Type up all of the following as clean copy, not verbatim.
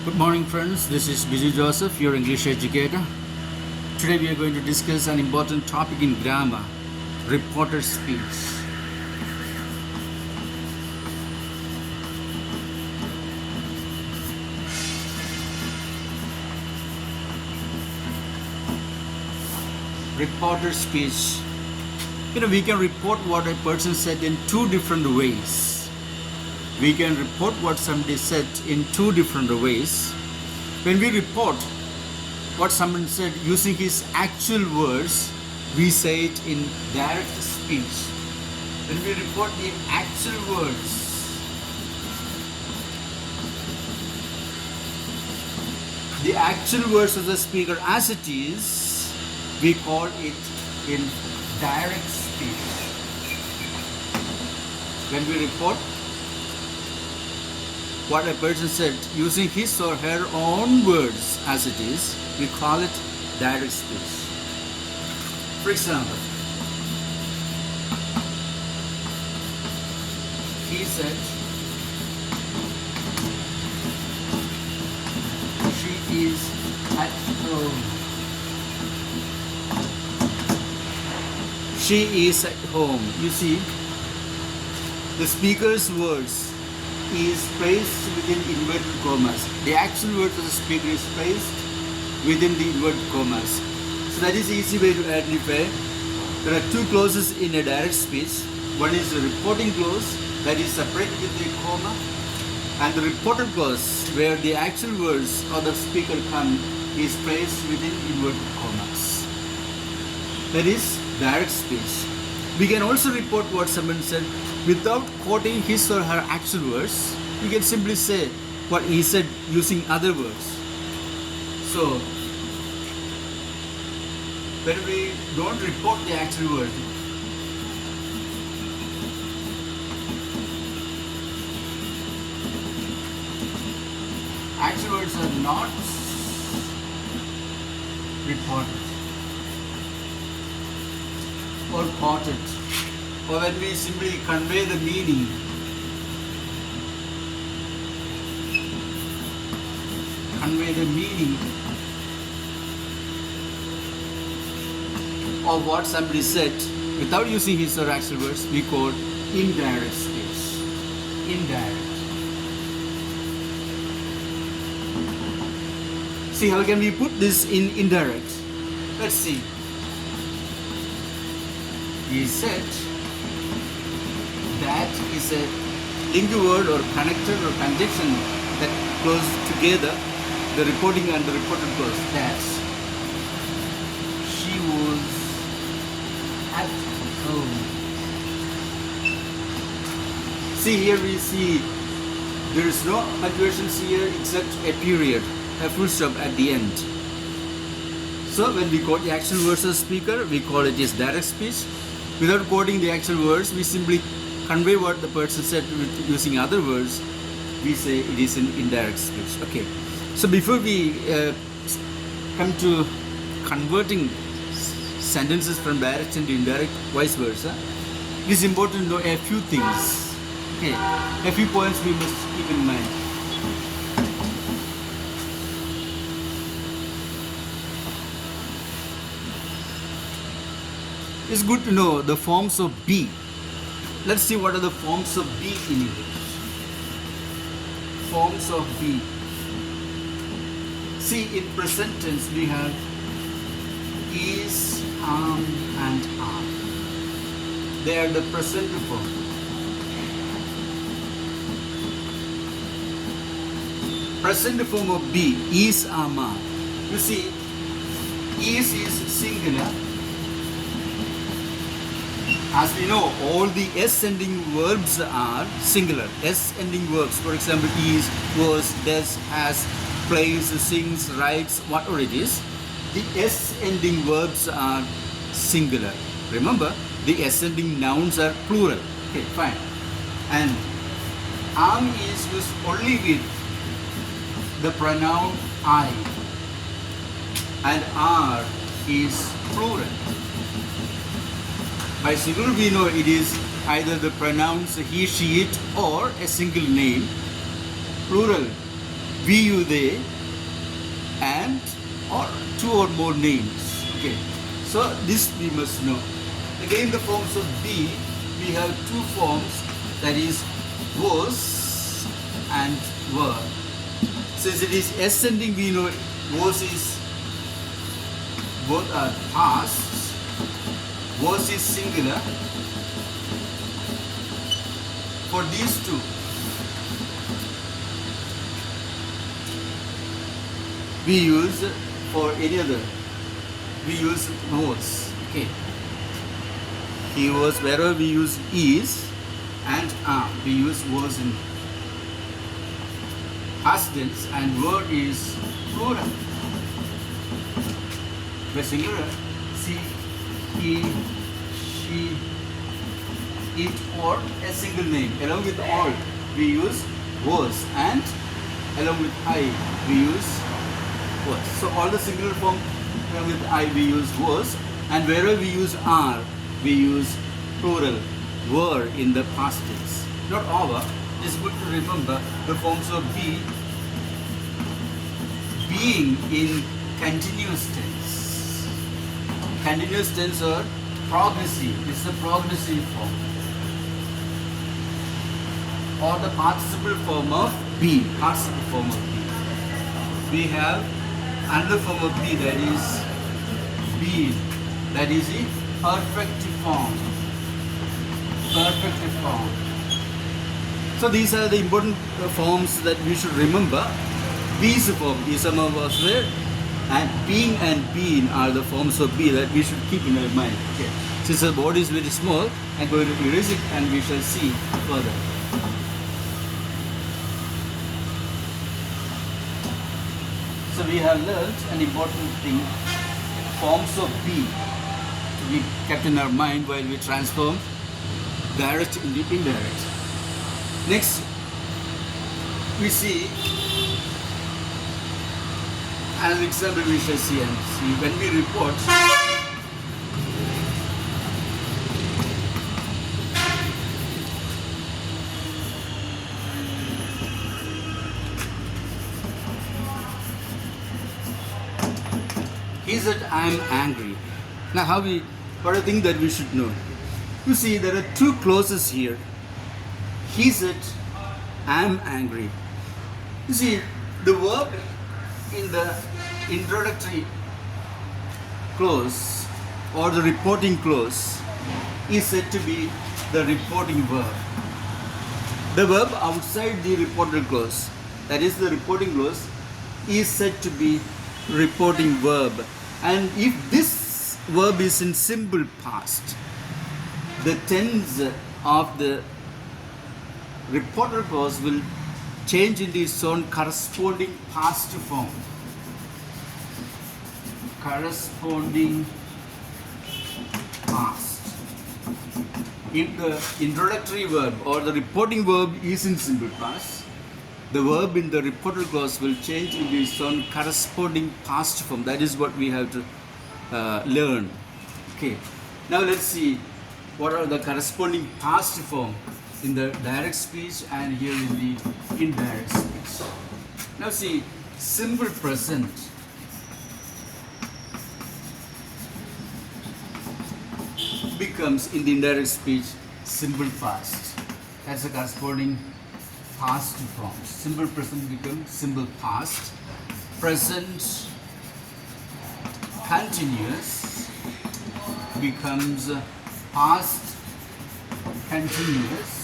Good morning, friends. This is Biju Joseph, your English educator. Today we are going to discuss an important topic in grammar, reported speech. Reported speech. We can report what a person said in two different ways. We can report what somebody said in two different ways. When we report what someone said using his actual words, we say it in direct speech. When we report the actual words, of the speaker as it is, we call it in direct speech. When we report what a person said using his or her own words as it is, we call it direct speech. For example, he said, she is at home. She is at home. You see, the speaker's words is placed within inverted commas. The actual words of the speaker is placed within the inverted commas. So that is the easy way to identify. There are two clauses in a direct speech. One is the reporting clause that is separated with a comma, and the reported clause where the actual words of the speaker come is placed within inverted commas. That is direct speech. We can also report what someone said without quoting his or her actual words. We can simply say what he said using other words. So, when we don't report the actual word, actual words are not reported or quoted. Or when we simply convey the meaning, of what somebody said without using his or her actual words, we call indirect speech. Indirect. See, how can we put this in indirect? Let's see. He said, that is a linked word or connector or conjunction that goes together the reporting and the reported clause. That she was at home. See, here we see there is no punctuations here except a period, a full stop at the end. So when we quote the actual words of the speaker, we call it as direct speech. Without quoting the actual words, we simply convey what the person said using other words. We say it is an indirect speech. Okay. So before we come to converting sentences from direct into indirect, vice versa, it is important to know a few things. Okay. A few points we must keep in mind. It's good to know the forms of be. Let's see what are the forms of be in English. Forms of be. See, in present tense we have is, and are. They are the present form. Present form of be is, are. You see, is singular. As we know, all the S-ending verbs are singular. S-ending verbs, for example, is, was, does, has, plays, sings, writes, whatever it is. The S-ending verbs are singular. Remember, the S-ending nouns are plural. Okay, fine. And am is used only with the pronoun I. And are is plural. By singular we know it is either the pronouns he, she, it or a single name. Plural we, you, they, and or two or more names. Okay, so this we must know. Again, the forms of be, we have two forms, that is was and were. Since it is ascending, we know was is both are past, was is singular. For these two, we use, for any other, we use was. Okay. He was, wherever we use is and are, we use was in past tense, and were is plural. The singular, she, he, she, it, or a single name. Along with all, we use was, and along with I, we use was. So all the singular form along with I, we use was, and wherever we use are, we use plural, were in the past tense. Not over. It's good to remember the forms of be, being in continuous tense. Continuous tense or progressive. It's the progressive form. Or the participle form of be. Participle form of be. We have another form of be, that is be. That is the perfect form. Perfect form. So these are the important forms that we should remember. Be's form is some of us where, and being and being are the forms of be that we should keep in our mind. Okay. Since the body is very small, I'm going to erase it and we shall see further. So we have learned an important thing, forms of be, to be kept in our mind while we transform direct into indirect. Next, we see an example we shall see, and see when we report. He said, I am angry. Now, what a thing that we should know. You see, there are two clauses here. He said, I am angry. You see, the verb in the introductory clause or the reporting clause is said to be the reporting verb. The verb outside the reporting clause, that is the reporting clause, is said to be reporting verb. And if this verb is in simple past, the tense of the reporter clause will change into its own corresponding past form. Corresponding past. If the introductory verb or the reporting verb is in simple past, the verb in the reporter clause will change into its own corresponding past form. That is what we have to learn. Okay. Now let's see what are the corresponding past form in the direct speech and here in the indirect speech. Now see, simple present becomes in the indirect speech simple past. That's the corresponding past form. Simple present becomes simple past. Present continuous becomes past continuous.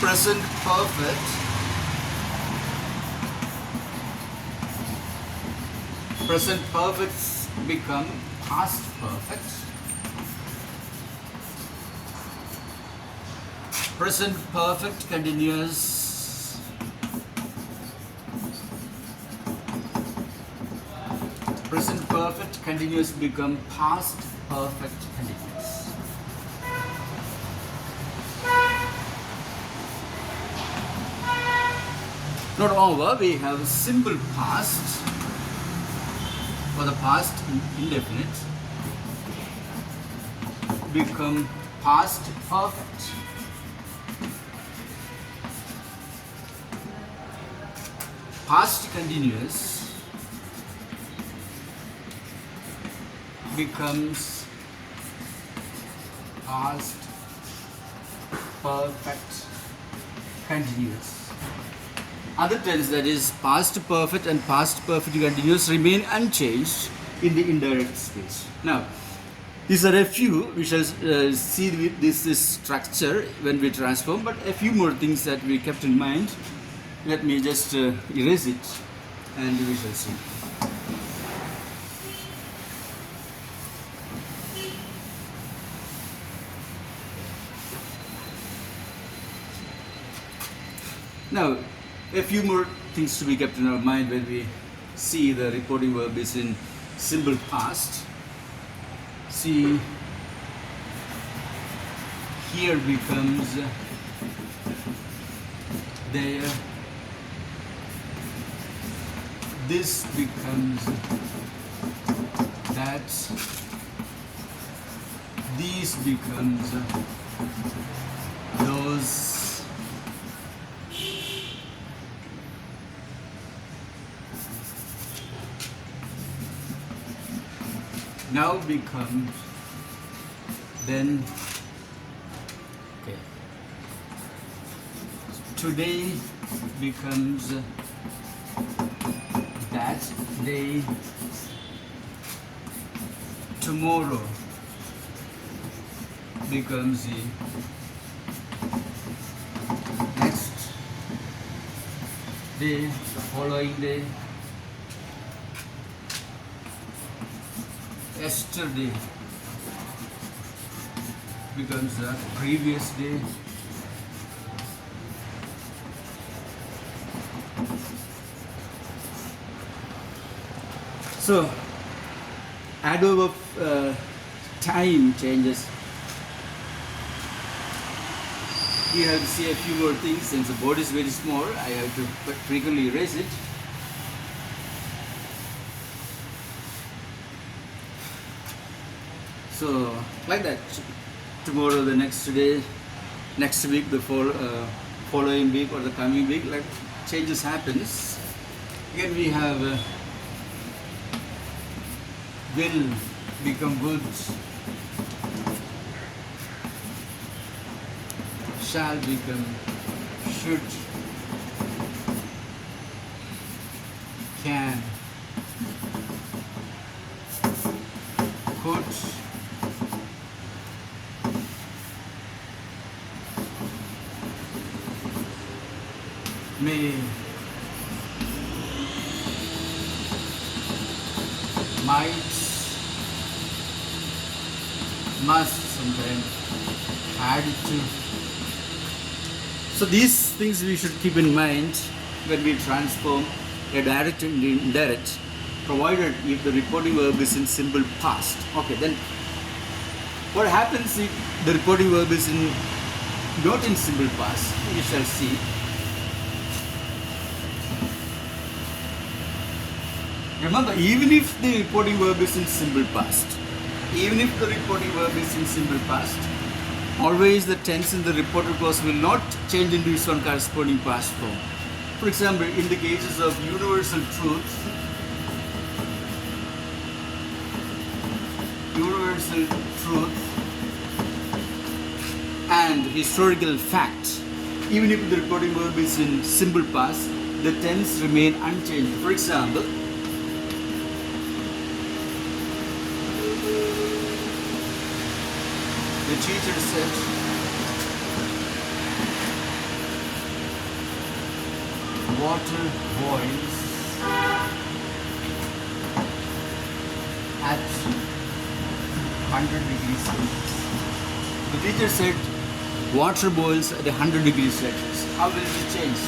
Present perfect become past perfect. Present perfect continuous present perfect continuous become past perfect continuous. Not over, we have simple past for the past indefinite become past perfect. Past continuous becomes past perfect continuous. Other tense, that is past perfect and past perfect continuous, remain unchanged in the indirect space. Now, these are a few. We shall see this structure when we transform, but a few more things that we kept in mind. Let me just erase it and we shall see. Now, a few more things to be kept in our mind when we see the reporting verb is in simple past. See, here becomes there, this becomes that, these becomes those. Now becomes then. Okay. Today becomes that day. Tomorrow becomes the next day, the following day. Yesterday becomes the previous day. So, adverb of time changes. We have to see a few more things. Since the board is very small, I have to frequently erase it. So, like that, tomorrow, the next day, next week, the following week or the coming week, like changes happens. Again, we have will become would, shall become should, can, could, may, might, must, sometimes had to. So these things we should keep in mind when we transform a direct into indirect, provided if the reporting verb is in simple past. Okay, then what happens if the reporting verb is not in simple past? We shall see. Remember, even if the reporting verb is in simple past, always the tense in the reported clause will not change into its own corresponding past form. For example, in the cases of universal truth, and historical fact, even if the reporting verb is in simple past, the tense remain unchanged. For example, the teacher said, water boils at 100 degrees Celsius. The teacher said, water boils at 100 degrees Celsius. How will it change?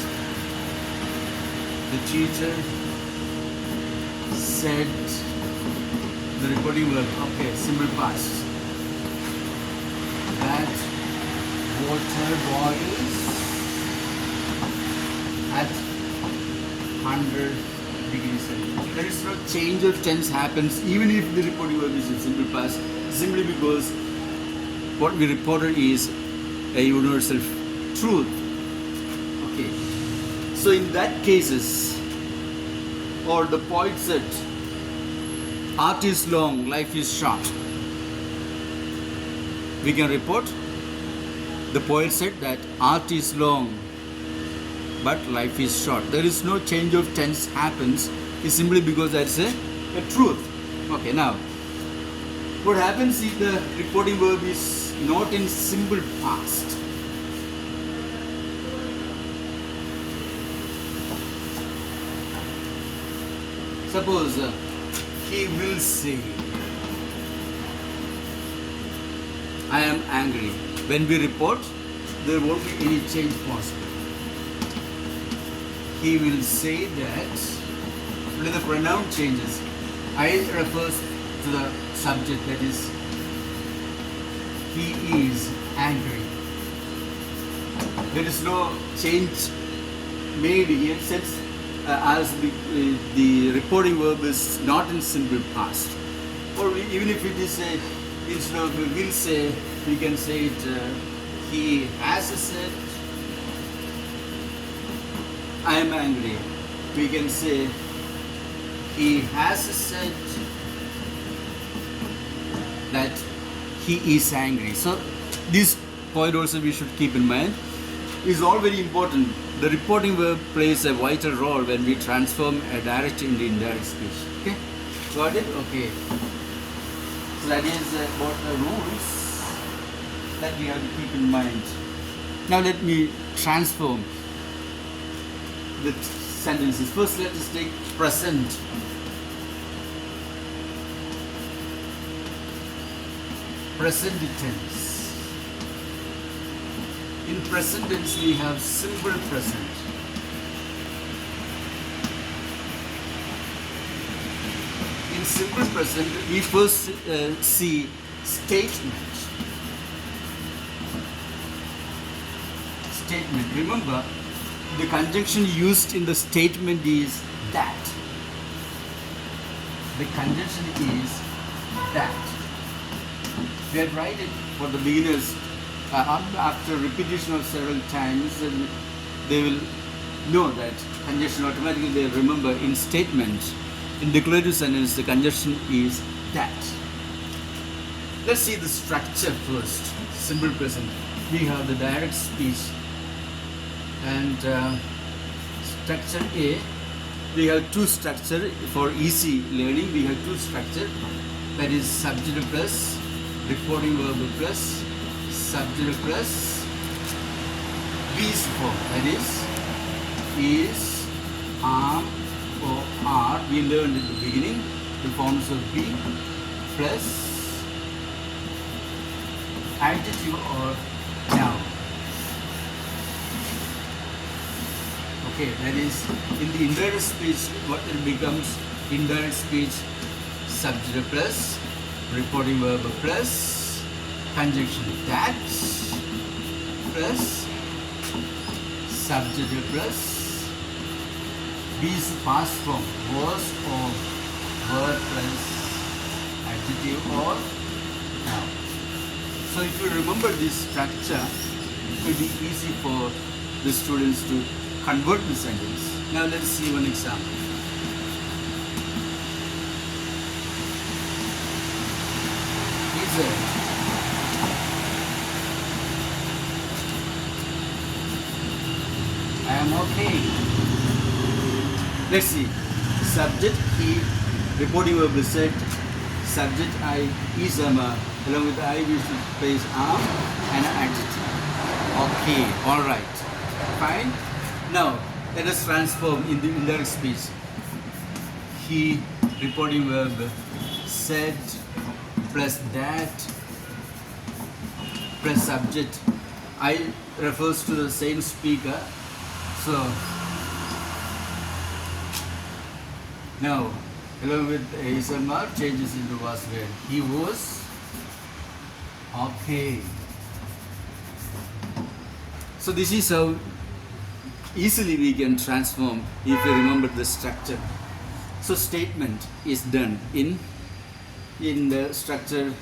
The teacher said, the reporting verb, okay, simple past, that water boils at 100 degrees Celsius. There is no change of tense happens even if the reporting verb is in simple past, simply because what we reported is a universal truth. Okay. So in that cases, or the poet said, art is long, life is short. We can report, the poet said that art is long, but life is short. There is no change of tense happens. It's simply because that's a truth. Okay, now, what happens if the reporting verb is not in simple past? Suppose he will say, I am angry. When we report, there won't be any change possible. He will say that, when the pronoun changes, I refers to the subject, that is, he is angry. There is no change made here since as the reporting verb is not in simple past. Or even if it is a, instead of will say, we can say it, he has said, I am angry. We can say, he has said that he is angry. So this point also we should keep in mind. Is all very important. The reporting verb plays a vital role when we transform a direct into indirect speech. Okay, got it? Okay. So that is what the rules that we have to keep in mind. Now let me transform the sentences. First, let us take present. Present tense. In present tense, we have simple present. In simple present, we first see statement. Statement. Remember, the conjunction used in the statement is that. The conjunction is that. We have tried it for the beginners. After repetition of several times, they will know that conjunction automatically. They will remember in statement, in declarative sentence, the conjunction is that. Let's see the structure first. Simple present. We have the direct speech, and structure A. We have two structure for easy learning. We have two structure, that is subject plus reporting verb plus subject plus B's form, that is, am, or are. We learned at the beginning the forms of be plus adjective or noun. Okay, that is, in the indirect speech, what it becomes indirect speech, subject plus reporting verb plus conjunction that plus subject plus B's past form, was or were plus adjective or noun. So if you remember this structure, it will be easy for the students to convert the sentence. Now let's see one example. Is it I am okay. Let's see. Subject he, reporting verb is said. Subject I is along with I we should place am and adjective. Okay, alright. Fine. Now let us transform in the indirect speech. He, reporting verb said plus that plus subject. I refers to the same speaker. So now, along with ASMR changes into was where he was okay. So this is how easily we can transform if you remember the structure. So statement is done in the structure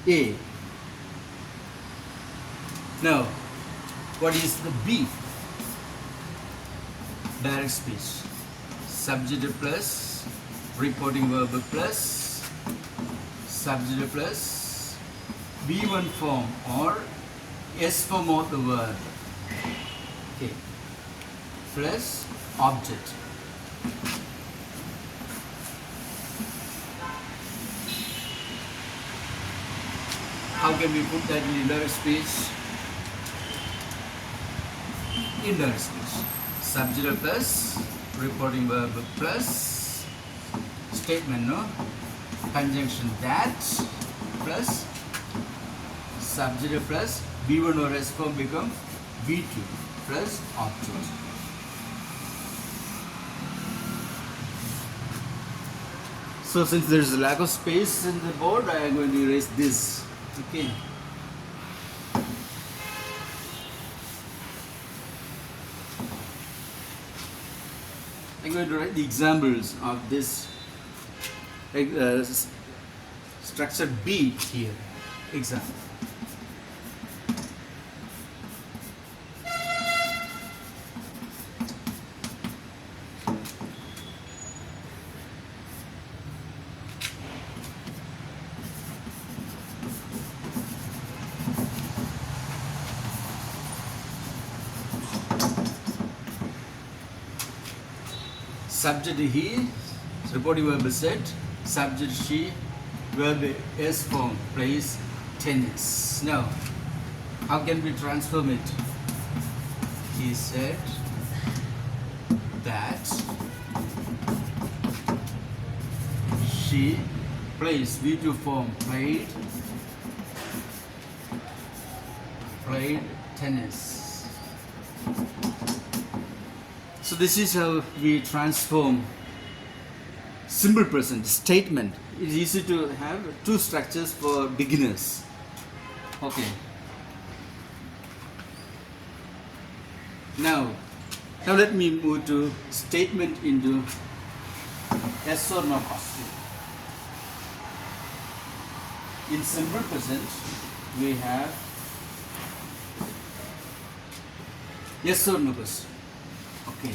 A. Now, what is the B? Direct speech. Subject plus reporting verb plus subject plus B1 form or S form of the word. Okay. Plus object. How can we put that in indirect speech? Indirect speech. Subject plus reporting verb plus statement, no? Conjunction that plus subject plus B1 or S form become B2 plus object. So since there is a lack of space in the board, I am going to erase this. Okay. I'm going to write the examples of this structure B here. Example. Subject he, reporting verb said, subject she, verb S form, plays tennis. Now, how can we transform it? He said that she plays V2 form, played tennis. So this is how we transform simple present statement. It's easy to have two structures for beginners. Okay. Now let me move to statement into yes or no question. In simple present, we have yes or no question. Okay.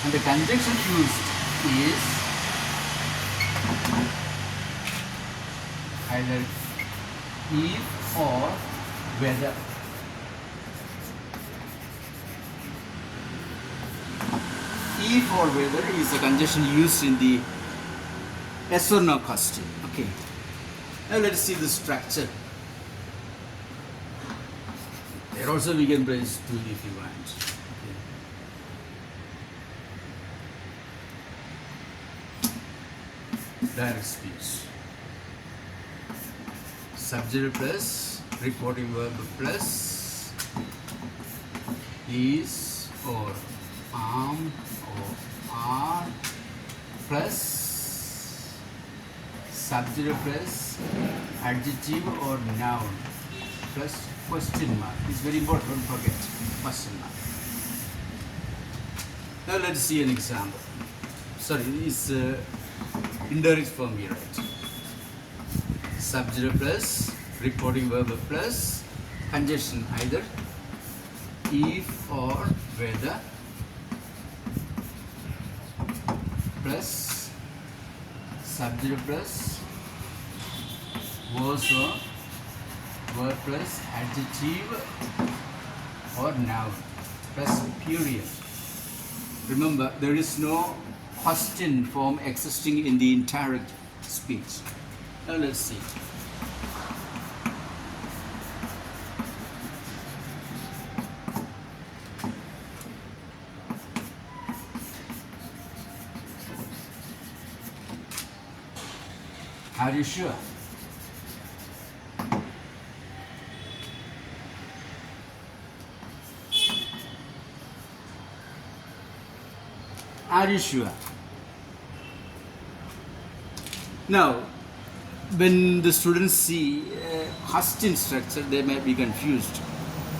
And the conjunction used is either if or whether. If or whether is the conjunction used in the yes or no question. Okay. Now let's see the structure. There also we can place 2 if you want. Okay. Direct speech. Subject plus reporting verb plus is or am or are plus subject plus adjective or noun plus question mark. It's very important, don't forget question mark. Now let's see an example. Sorry, it's indirect form here, right? Subject plus reporting verb plus conjunction either if or whether plus subject plus was or verb plus adjective or noun plus period. Remember, there is no question form existing in the indirect speech. Now let's see. Are you sure? Are you sure? Now, when the students see question structure, they might be confused.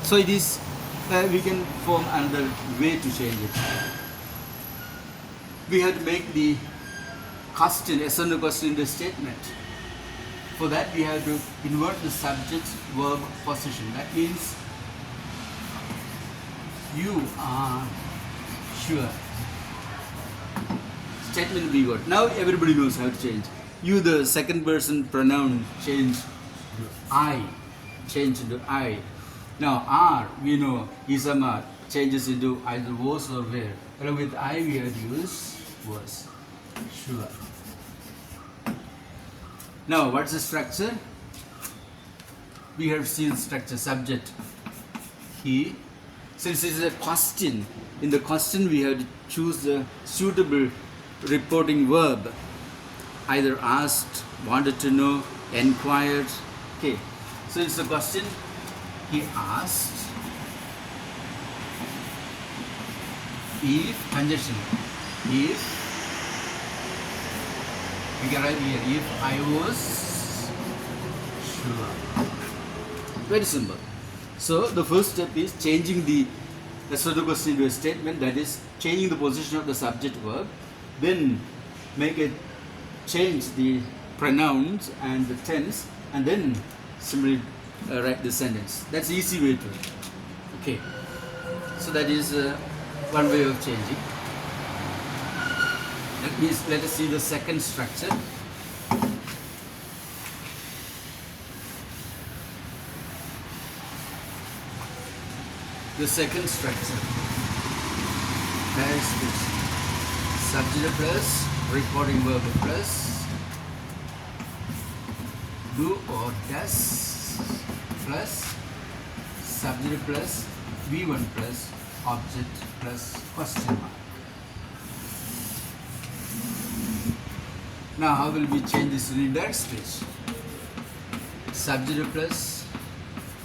So it is, we can form another way to change it. We have to make the question, yes or no question in the statement. For that we have to invert the subject verb position. That means you are sure. Statement will be what? Now everybody knows how to change. You, the second person pronoun, change to I. Change into I. Now are, we know, isama changes into either was or were. Along with I we have to use was. Sure. Now what's the structure? We have seen structure, subject, he. Since it is a question, in the question we have to choose the suitable reporting verb. Either asked, wanted to know, enquired. Okay, so it's a question. He asked if, conjunction, if, we can write here, if I was sure. Very simple. So the first step is changing the assertive question into a statement, that is changing the position of the subject verb, then make it change the pronouns and the tense, and then simply write the sentence. That's the easy way to it. Okay, so that is one way of changing. Let us see the second structure. The second structure has this subject plus reporting verb plus do or does plus subject plus V1 plus object plus question mark. Now how will we change this in indirect speech? Subject plus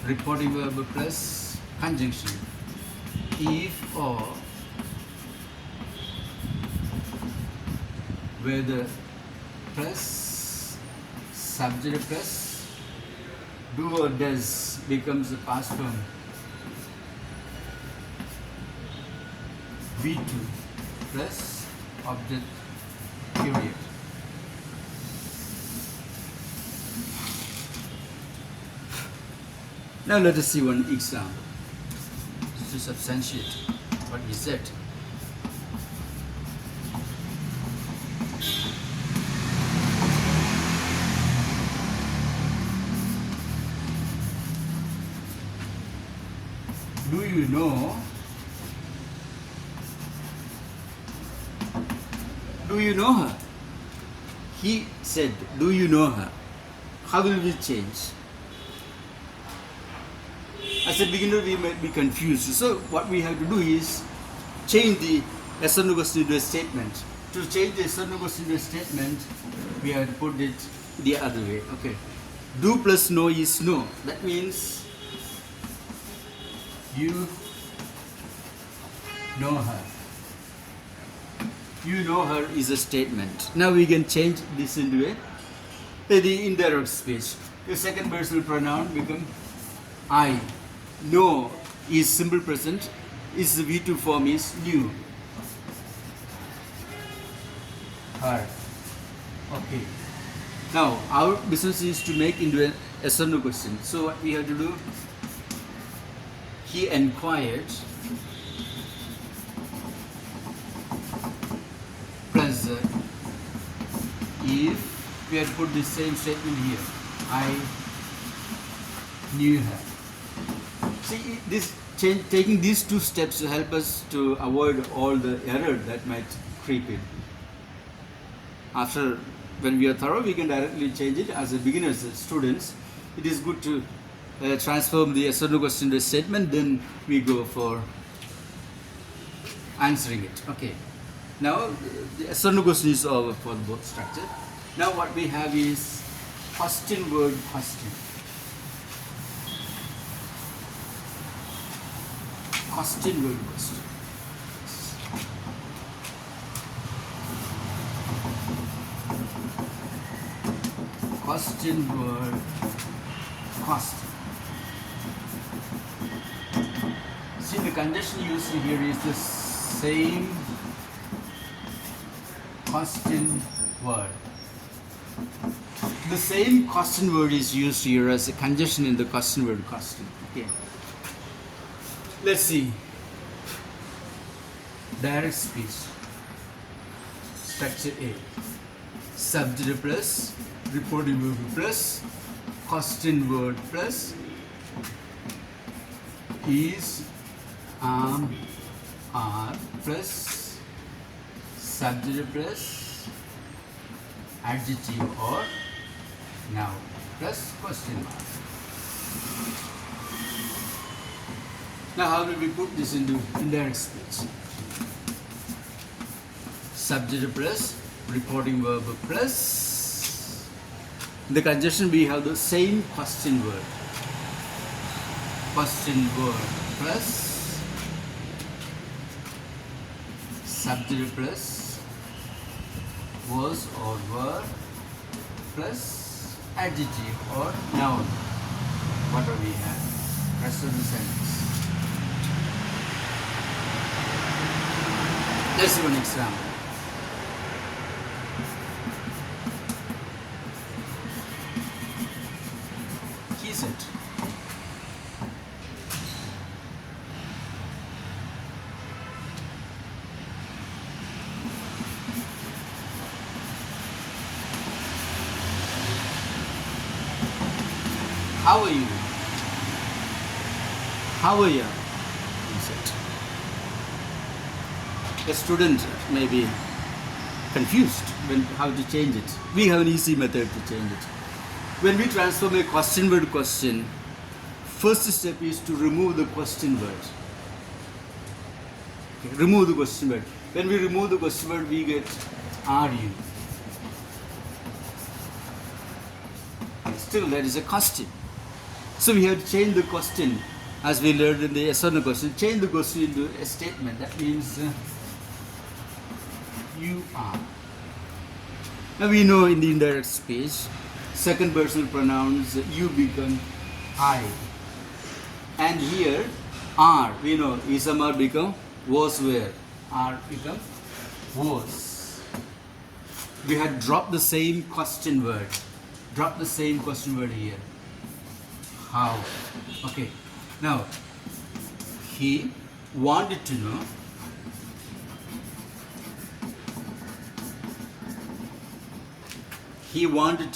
reporting verb plus conjunction. If or whether plus subject plus do or does becomes the past form V2 plus object period. Now let us see one example to substantiate what we said. Do you know? Do you know her? He said, do you know her? How will we change? As a beginner, we might be confused. So what we have to do is change the yes or no question into a statement. To change the yes or no question into a statement, we have to put it the other way. Okay. Do plus know is no. That means you know her. You know her is a statement. Now we can change this into the indirect speech. The second personal pronoun become I. Know is simple present, is the V2 form is knew. Her. Okay. Now our business is to make into a yes or no question. So what we have to do? He inquired plus if we had put the same statement here, I knew her. See, this change, taking these two steps will help us to avoid all the error that might creep in. After, when we are thorough, we can directly change it. As a beginners, students, it is good to transform the yes or no question to a statement, then we go for answering it. Okay. Now, the yes or no question is over for both structure. Now what we have is question word question. Question word question. Question word question. See, the conjunction used here is the same question word. The same question word is used here as a conjunction in the question word question. Okay. Let's see. Direct speech. Structure A. Subject plus reporting verb plus question word plus is, are plus subject plus adjective or noun plus question mark. Now how will we put this into indirect speech? Subject plus reporting verb plus the conjunction we have the same question word. Question word plus subject plus was or were plus adjective or noun. What do we have? Rest of the sentence. Let's see one example. He said. How are you? How are you? He said. A student may be confused when how to change it. We have an easy method to change it. When we transform a question word question, first step is to remove the question word. Okay, remove the question word. When we remove the question word, we get are you. Still, there is a question. So we have to change the question, as we learned in the yes or no question. Change the question into a statement. That means you are. Now we know in the indirect speech, second personal pronouns, you become I. And here, are, we know, is am are become was were. Are become was. We had dropped the same question word. Drop the same question word here. How? Okay. Now, he wanted to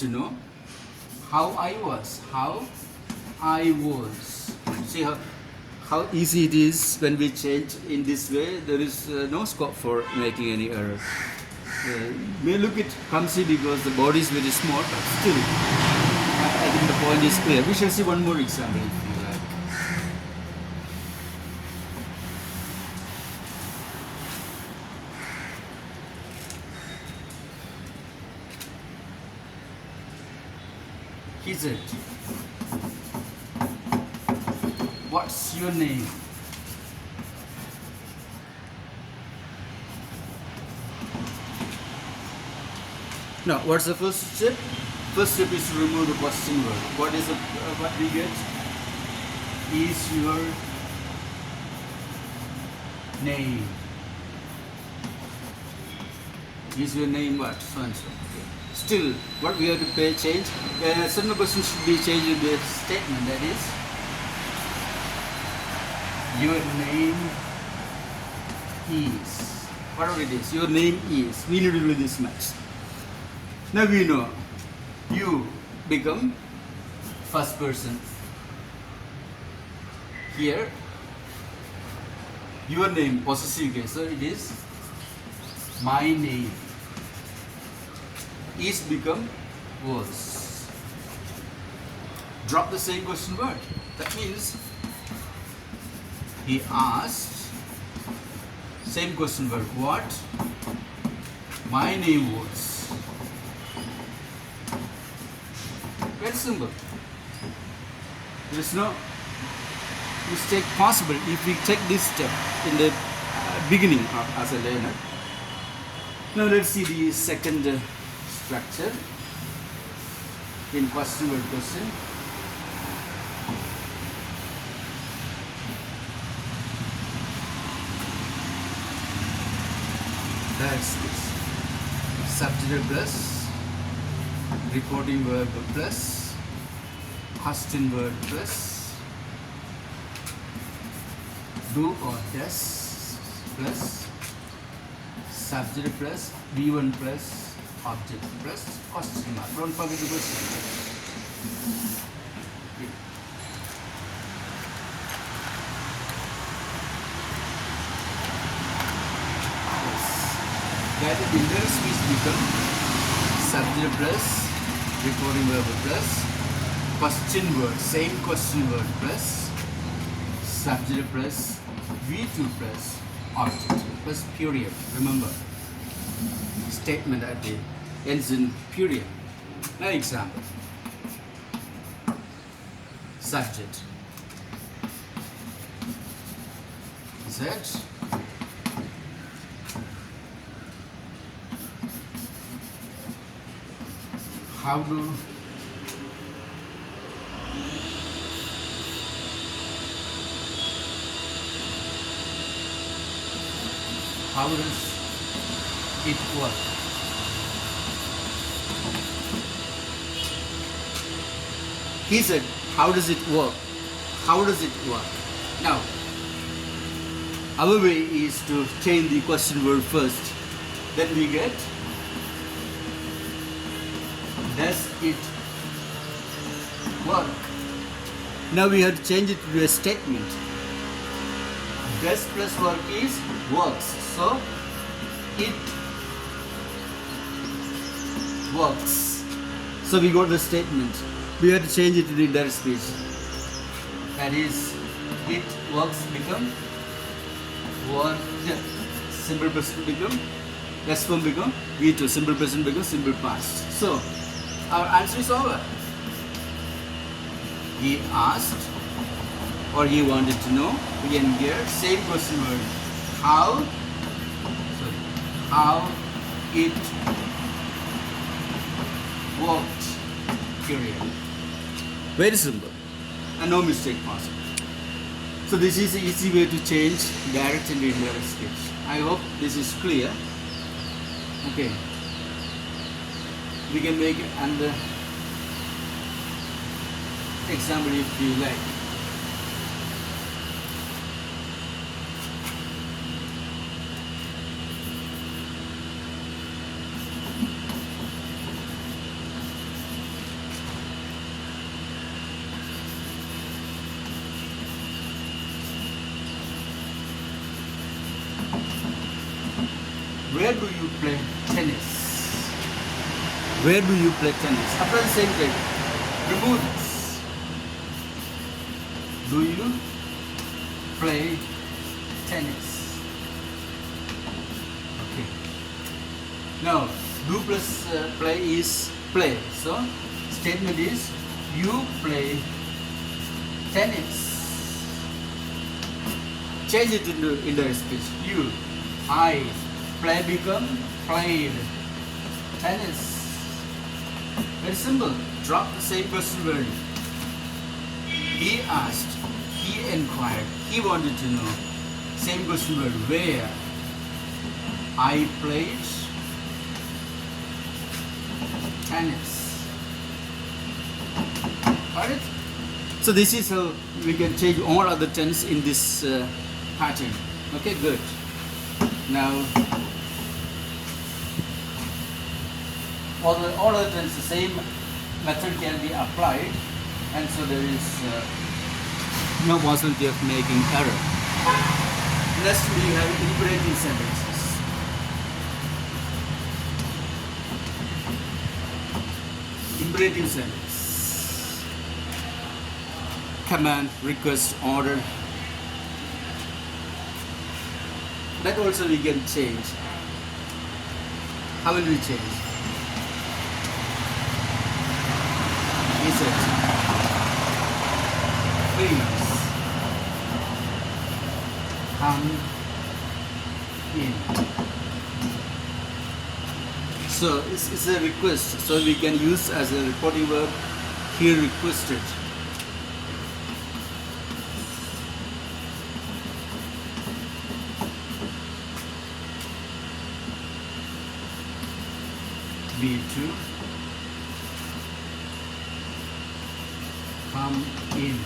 know how I was. How I was. See how easy it is when we change in this way. There is no scope for making any error. May look it clumsy because the body is very small, but still, I think the point is clear. We shall see one more example if you like. He said, what's your name? Now, what's the first step? First step is to remove the question word. What is what we get? Is your name? Is your name what? So and so. Okay. Still, what we have to change? Certain question should be changed in the statement. That is, your name is. Whatever it is, your name is. We need to do this much. Now we know you become first person. Here, your name, possessive case, so it is my name. Is become was. Drop the same question word. That means he asked same question word. What my name was. Very simple. There is no mistake possible if we take this step in the beginning as a learner. Now let's see the second structure in question word question. That's this. subject plus reporting verb plus question word plus do or does plus subject plus V1 plus object plus question mark. Don't forget the question. That inner speech become subject plus reporting verb plus question word, same question word plus subject plus V2 plus object plus period. Remember, statement at the ends in period. Now example. Subject. Z. How does it work? He said, how does it work? How does it work? Now, our way is to change the question word first. Then we get, does it work? Now we have to change it to a statement. Does plus work is works. So it works. So we got the statement. We have to change it to the indirect speech. That is, it works become work. Simple present become, S form become V2. Simple present become simple past. So our answer is over. He asked or he wanted to know. Again here, same question word. How it worked. Period. Very simple and no mistake possible. So this is the easy way to change direct and indirect speech. I hope this is clear. Okay. We can make another example if you like. Where do you play tennis? Where do you play tennis? Apply the same thing. Remove this. Do you play tennis? Okay. Now, do plus play is play. So, statement is you play tennis. Change it into indirect speech. You, I, play become played. Tennis. Very simple. Drop the same question word. He asked, he inquired, he wanted to know. Same question word. Where? I played tennis. Got it? So this is how we can change all other tense in this pattern. Okay, good. Now, all other tense, the same method can be applied, and so there is no possibility of making error. Next, we have imperative sentences. Imperative sentence. Command, request, order. That also we can change. How will we change? He said, please come in. So it's a request. So we can use as a reporting verb. He requested. me to come in.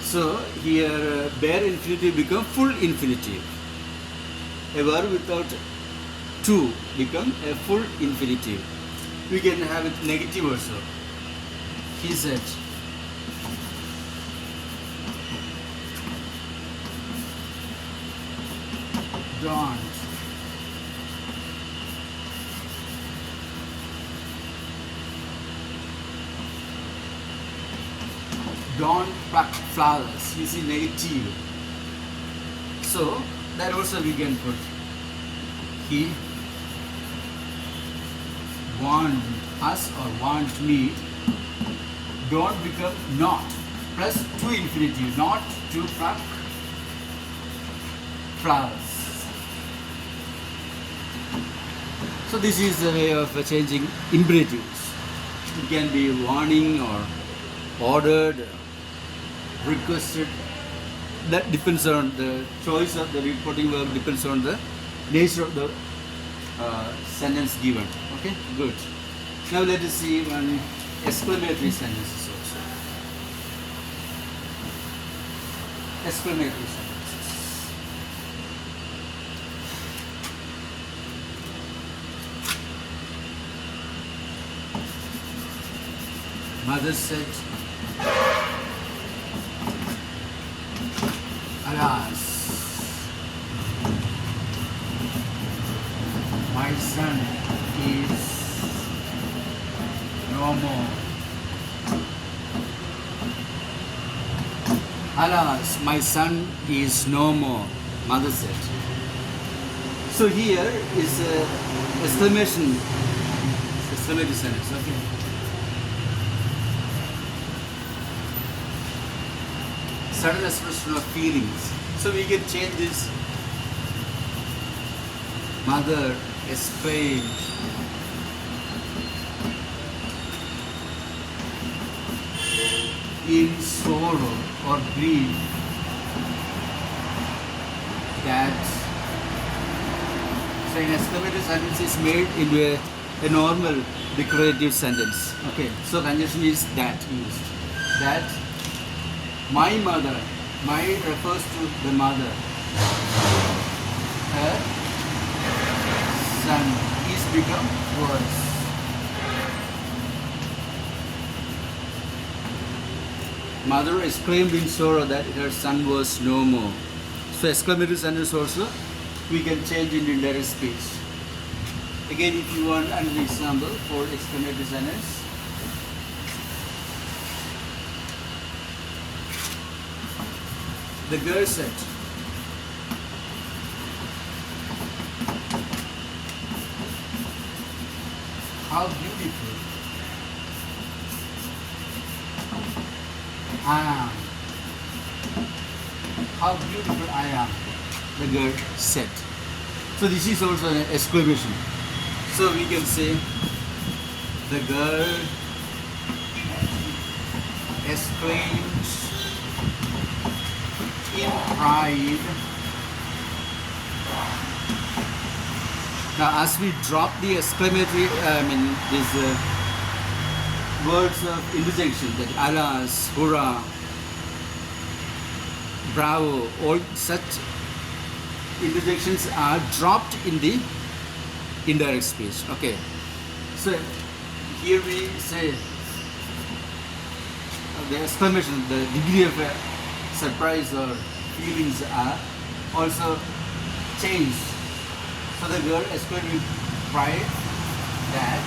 So here bare infinitive become full infinitive. A verb without to become a full infinitive. We can have it negative also. He said, don't pluck flowers. You see negative. So that also we can put. He want us or want me. Don't become not plus to infinitive. Not to pluck flowers. So this is the way of changing imperatives. It can be warning or ordered, requested. That depends on the choice of the reporting verb, depends on the nature of the sentence given. Okay, good. Now let us see one exclamatory sentences also. Exclamatory sentences. Mother said, alas, my son is no more. Alas, my son is no more, mother said. So here is a exclamation, exclamatory sentence, okay. Sudden expression of feelings. So we can change this. Mother exclaimed, in sorrow or grief that. So an exclamatory sentence is made into a normal declarative sentence. Okay. So conjunction is that used. That. My mother, my refers to the mother. Her son is become worse. Mother exclaimed in sorrow that her son was no more. So exclamatory sentence also we can change into indirect speech. Again, if you want another example for exclamatory sentence. The girl said, how beautiful I am. How beautiful I am, the girl said. So this is also an exclamation. So we can say, the girl exclaimed in pride. Now as we drop the exclamatory, these words of interjection, that alas, hurrah, bravo, all such interjections are dropped in the indirect speech. Okay. So here we say the exclamation, the degree of surprise or feelings are also changed. So the girl exclaimed with pride that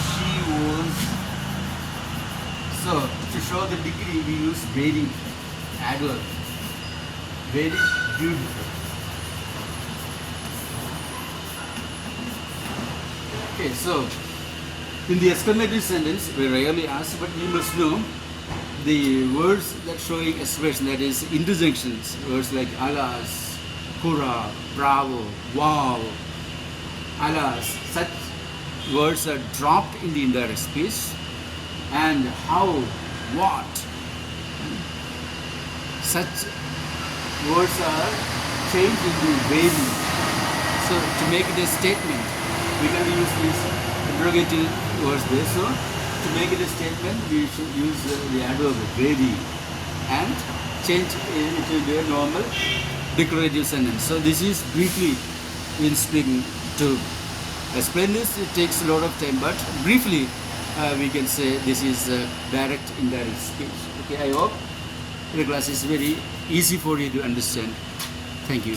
she was. So to show the degree, we use very adverb, very beautiful. Okay, so in the exclamatory sentence, we rarely ask, but we must know the words that showing expression, that is interjections, words like alas, hurrah, bravo, wow, alas, such words are dropped in the indirect speech, and how, what, such words are changed into very. So to make it a statement, we can use this interrogative words there. So to make it a statement, we should use the adverb very and change it to a normal declarative sentence. So this is briefly in speaking. To explain this, it takes a lot of time, but briefly we can say this is direct indirect speech. Okay, I hope the class is very easy for you to understand. Thank you.